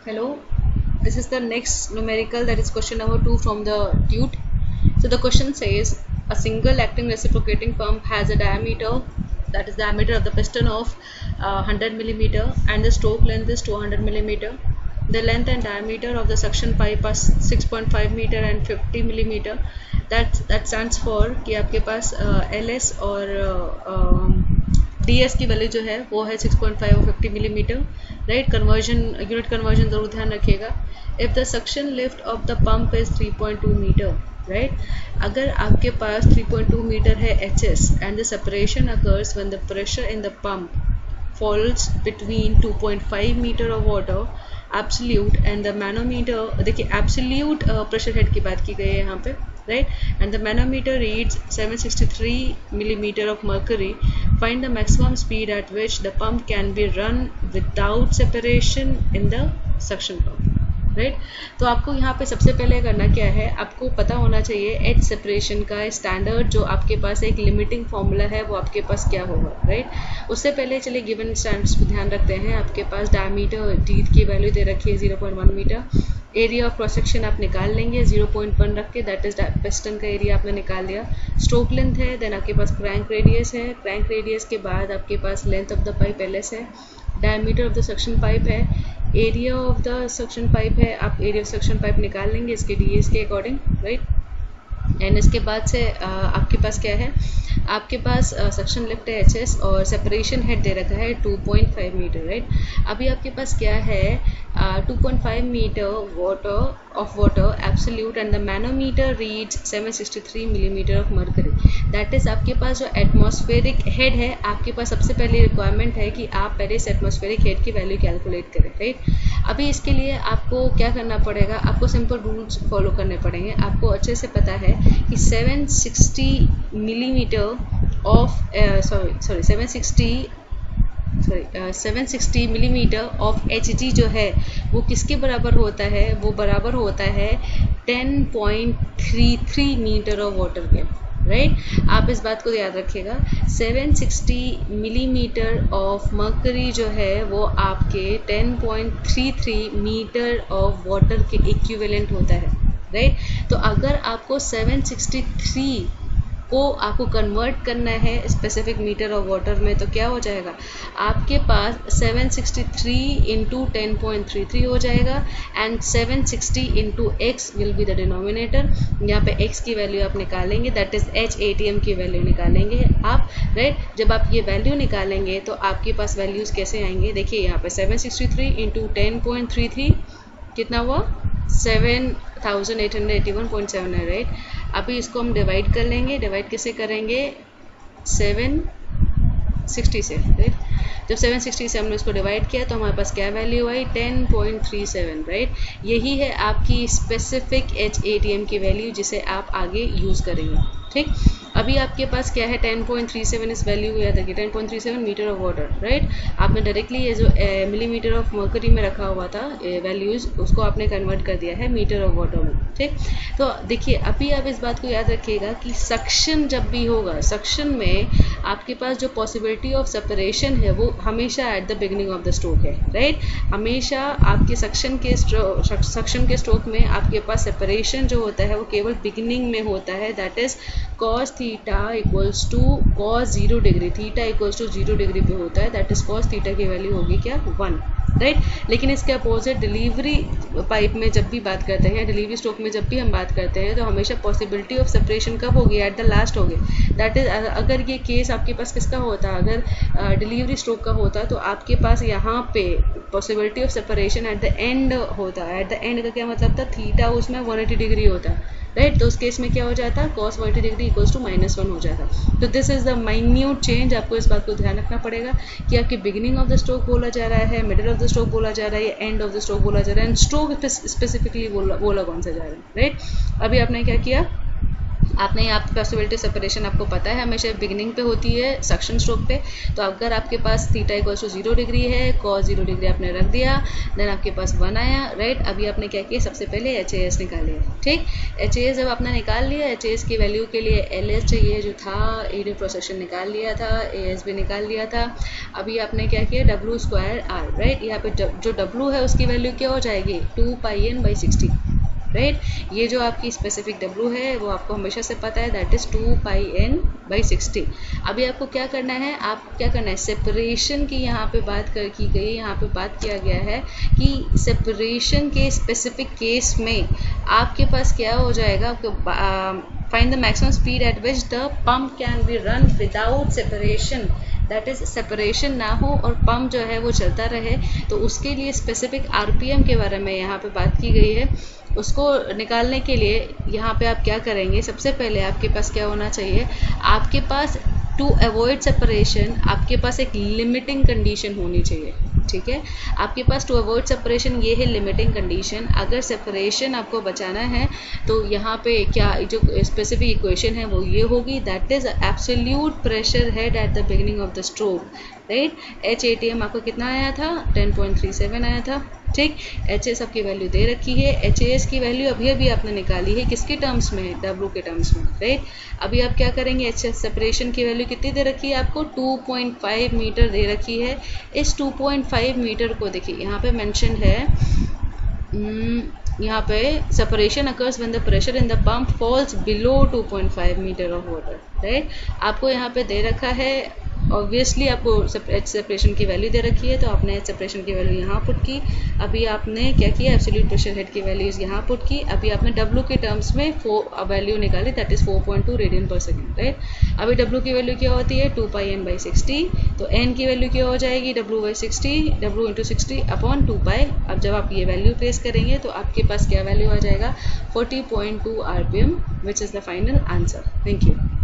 Hello, this is the next numerical, that is question number 2 from the TUT. So the question says a single acting reciprocating pump has a diameter, that is diameter of the piston of 100 millimeter, and the stroke length is 200 millimeter. The length and diameter of the suction pipe are 6.5 meter and 50 millimeter. That stands for कि आपके पास LS और DS की value जो है वो है 6.5 और 50 millimetre. Right, conversion unit conversion ज़रूर ध्यान रखिएगा. If the suction lift of the pump is 3.2 metre. Right, अगर आपके पास 3.2 मीटर है HS and the separation occurs when the pressure in the pump falls between 2.5 meter of water absolute and the manometer. देखिए absolute pressure head की बात की गई है यहाँ पे. Right, and the manometer reads 763 millimeter of mercury. Find the maximum speed at which the pump can be run without separation in the suction pump. Right, तो आपको यहाँ पे सबसे पहले करना क्या है, आपको पता होना चाहिए एज सेपरेशन का स्टैंडर्ड जो आपके पास एक लिमिटिंग फॉर्मूला है वो आपके पास क्या होगा. राइट, उससे पहले चलिए गिवन स्टैंडर्ड्स को ध्यान रखते हैं. आपके पास डायमीटर टीथ की वैल्यू दे रखी है 0.1 meter. Area of cross section आप निकाल लेंगे 0.1 रख के, दैट इज पिस्टन का एरिया आपने निकाल लिया. स्ट्रोक लेंथ है, देन आपके पास क्रैंक रेडियस है. क्रैंक रेडियस के बाद आपके पास length of the pipe LS है. Diameter of the suction pipe है. Area of the suction pipe है, आप एरिया ऑफ सक्शन पाइप निकाल लेंगे इसके DS के अकॉर्डिंग. राइट, एंड इसके बाद से आपके पास क्या है, आपके पास सक्शन लिफ्ट है HS और सेपरेशन हेड दे रखा है 2.5 मीटर. राइट, अभी आपके पास क्या है 2.5 metre water absolute and the manometer reads 763 millimetre of mercury. That is आपके पास जो एटमॉस्फेरिक हेड है, आपके पास सबसे पहले रिक्वायरमेंट है कि आप पहले इस एटमॉस्फेरिक हेड की वैल्यू कैलकुलेट करें. राइट, अभी इसके लिए आपको क्या करना पड़ेगा, आपको सिंपल रूल्स फॉलो करने पड़ेंगे. आपको अच्छे से पता है कि 760 millimetre of 760 millimetre of Hg जो है वो किसके बराबर होता है, वो बराबर होता है 10.33 मीटर ऑफ वाटर के. राइट, आप इस बात को याद रखिएगा. 760 मिलीमीटर ऑफ मर्करी जो है वो आपके 10.33 मीटर ऑफ वाटर के इक्विवेलेंट होता है. राइट, तो अगर आपको 763 को आपको कन्वर्ट करना है स्पेसिफिक मीटर ऑफ वाटर में, तो क्या हो जाएगा, आपके पास 763 इंटू 10.33 हो जाएगा and 760 into x will be the denominator. यहाँ पे x की वैल्यू आप निकालेंगे, दैट इज HATM की वैल्यू निकालेंगे आप. राइट, जब आप ये वैल्यू निकालेंगे तो आपके पास वैल्यूज़ कैसे आएंगे, देखिए यहाँ पे 763 इंटू 10.33 कितना हुआ 7881.7 है. राइट, अभी इसको हम डिवाइड कर लेंगे. डिवाइड किससे करेंगे, 760 से. राइट, जब 760 से हमने इसको डिवाइड किया तो हमारे पास क्या वैल्यू आई 10.37. राइट, यही है आपकी स्पेसिफिक HATM की वैल्यू जिसे आप आगे यूज़ करेंगे. ठीक, अभी आपके पास क्या है 10.37 इस वैल्यू याद रखिए 10.37 मीटर ऑफ वाटर. राइट, आपने डायरेक्टली ये जो मिलीमीटर ऑफ मर्करी में रखा हुआ था वैल्यूज़ उसको आपने कन्वर्ट कर दिया है मीटर ऑफ वाटर में. ठीक, तो देखिए अभी आप इस बात को याद रखिएगा कि सक्शन जब भी होगा, सक्शन में आपके पास जो पॉसिबिलिटी ऑफ सेपरेशन है वो हमेशा at the beginning of the stroke है. राइट, हमेशा आपके सक्शन के स्ट्रोक में आपके पास सेपरेशन जो होता है वो केवल बिगिनिंग में होता है. That is cos theta equals to cos 0 degree. Theta equals to 0 degree पे होता है, दैट इज cos थीटा की वैल्यू होगी क्या 1. राइट, लेकिन इसके अपोजिट डिलीवरी पाइप में जब भी बात करते हैं, डिलीवरी स्ट्रोक में जब भी हम बात करते हैं तो हमेशा पॉसिबिलिटी ऑफ सेपरेशन कब होगी, एट द लास्ट होगी. दैट इज अगर ये केस आपके पास किसका होता, अगर डिलीवरी स्ट्रोक का होता तो आपके पास यहाँ पे possibility of separation at the end होता. एट द एंड का क्या मतलब था, थीटा उसमें 180 डिग्री होता. राइट, तो उस केस में क्या हो जाता, cos 180 डिग्री इक्वल्स टू -1 हो जाता. तो this is the minute change. आपको इस बात को ध्यान रखना पड़ेगा कि आपके बिगिनिंग ऑफ द स्ट्रोक बोला जा रहा है, मिडिल ऑफ द स्ट्रोक बोला जा रहा है, एंड ऑफ द स्ट्रोक बोला जा रहा है, एंड स्ट्रोक स्पेसिफिकली बोला कौन सा जा रहा है. राइट, अभी आपने क्या किया, आपने यहाँ पे पॉसिबिलिटी सेपरेशन आपको पता है हमेशा बिगिनिंग पे होती है सक्शन स्ट्रोक पे। तो अगर आपके पास थीटा इक्वल्स टू 0 डिग्री है, cos 0 डिग्री आपने रख दिया, देन आपके पास 1 आया, राइट। अभी आपने क्या किया, सबसे पहले HAS निकाल लिया, ठीक। HAS जब आपने निकाल लिया, HAS की वैल्यू के लिए LS चाहिए जो था, एरिया प्रोसेशन निकाल लिया था, AS भी निकाल लिया था। अभी आपने क्या किया, W²R, राइट। यहाँ पे जो W है उसकी वैल्यू क्या हो जाएगी, 2πn/60, राइट। ये जो आपकी स्पेसिफिक W है वो आपको हमेशा से पता है, दैट इज 2πn/60। अभी आपको क्या करना है, आप क्या करना है, सेपरेशन की यहाँ पे बात की गई, यहाँ पे बात किया गया है कि सेपरेशन के स्पेसिफिक केस में आपके पास क्या हो जाएगा, आपको find the maximum speed at which the pump can be run without separation, that is separation ना हो और पंप जो है वो चलता रहे। तो उसके लिए स्पेसिफिक RPM के बारे में यहाँ पे बात की गई है। उसको निकालने के लिए यहाँ पे आप क्या करेंगे, सबसे पहले आपके पास क्या होना चाहिए, आपके पास टू अवॉइड सेपरेशन आपके पास एक लिमिटिंग कंडीशन होनी चाहिए, ठीक है। आपके पास टू अवॉइड सेपरेशन ये है लिमिटिंग कंडीशन। अगर सेपरेशन आपको बचाना है तो यहाँ पे क्या जो स्पेसिफिक इक्वेशन है वो ये होगी, that is absolute pressure head at the beginning of the stroke, right. HATM आपको कितना आया था, 10.37 आया था, ठीक। HAS आपकी वैल्यू दे रखी है, HAS की वैल्यू अभी अभी आपने निकाली है, किसके टर्म्स में, W के टर्म्स में, राइट। अभी आप क्या करेंगे, HAS सेपरेशन की वैल्यू कितनी दे रखी है आपको, 2.5 मीटर दे रखी है। इस 2.5 मीटर को देखिए यहाँ पे मेंशन है, यहाँ पे separation occurs when the pressure in the pump falls below 2.5 metre of water, right. आपको यहाँ पे दे रखा है, ऑब्वियसली आपको सेपरेशन की वैल्यू दे रखी है, तो आपने सेपरेशन की वैल्यू यहाँ पुट की। अभी आपने क्या किया, एब्सोल्यूट प्रेशर हेड की वैल्यूज यहाँ पुट की। अभी आपने W के टर्म्स में वैल्यू निकाली, दैट इज 4.2 रेडियन पर सेकेंड, राइट। अभी W की वैल्यू क्या होती है, 2πn/60, तो n की वैल्यू क्या हो जाएगी, W/60, W×60/2π। अब जब आप ये वैल्यू प्लेस करेंगे तो आपके पास क्या वैल्यू आ जाएगा, 40.2 RPM, which is the final answer. Thank you.